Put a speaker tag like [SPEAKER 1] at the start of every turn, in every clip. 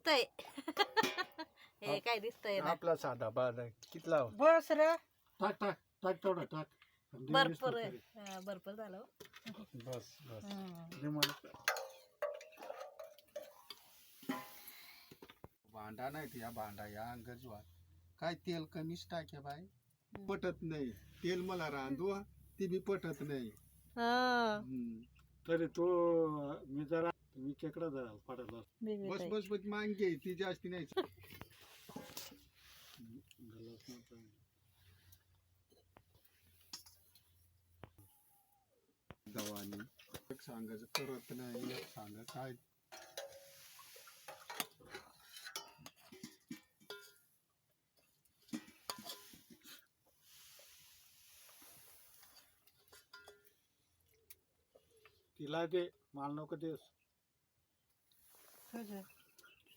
[SPEAKER 1] दिसतंय हे काय दिसतंय ना
[SPEAKER 2] आपला साधा बाण कितला
[SPEAKER 1] बस र
[SPEAKER 3] टाक टाक टाक तेवढं टाक
[SPEAKER 1] भरपूर भरपूर झालं हो.
[SPEAKER 2] बस बस
[SPEAKER 3] दे मला.
[SPEAKER 2] भांडा नाही ते, या भांडा या गजवा काय तेल कमीच टाके बाय, पटत नाही तेल मला रांधू ती बी पटत नाही.
[SPEAKER 1] हा.
[SPEAKER 3] तरी तो मी जरा मी केकडा जरा पाठवला
[SPEAKER 2] बस बस बस मांगे ती जास्ती नाही. दवानी एक सांगायचं करत नाही, एक सांगा काय
[SPEAKER 3] तिला दे मला नको देस.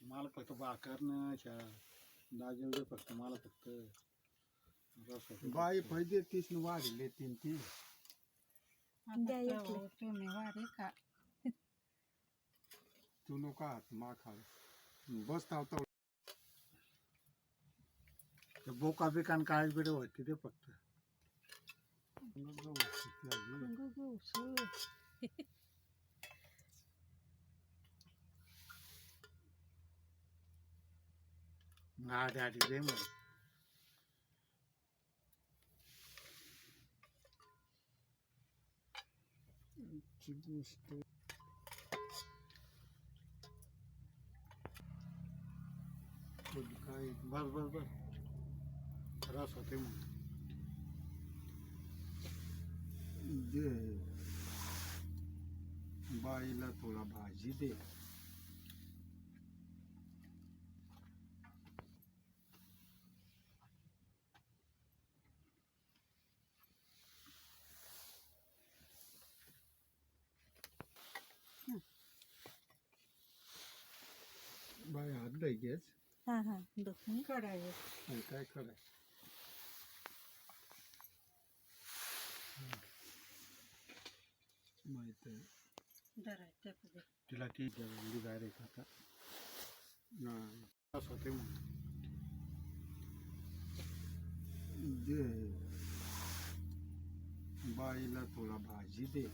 [SPEAKER 3] मला फक्त भाकर दाजील दे फक्त मला फक्त
[SPEAKER 2] बाई पाहिजे तीच वाढले तीन ती
[SPEAKER 1] तुम्ही वारे का
[SPEAKER 2] तू नको हात मा खा बस तावता
[SPEAKER 3] बोका बिकान काय बिडे होती ते फक्त आधी आधी दे मग.
[SPEAKER 2] गोष्ट काय
[SPEAKER 3] बस बस बस रस होते मग.
[SPEAKER 2] दे बाईला थोडा भाजी दे. बाई हात दे घेस
[SPEAKER 1] हा हा दुखणी काढायचं
[SPEAKER 2] काय कराय माहित आहे
[SPEAKER 3] तिला ती जेवली डायरेक्ट आता रस होते मग.
[SPEAKER 2] दे बाईला थोडा भाजी दे.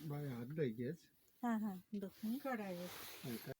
[SPEAKER 2] बाई हात दे घेस
[SPEAKER 1] हा हा दुखणी काढायचं
[SPEAKER 2] काय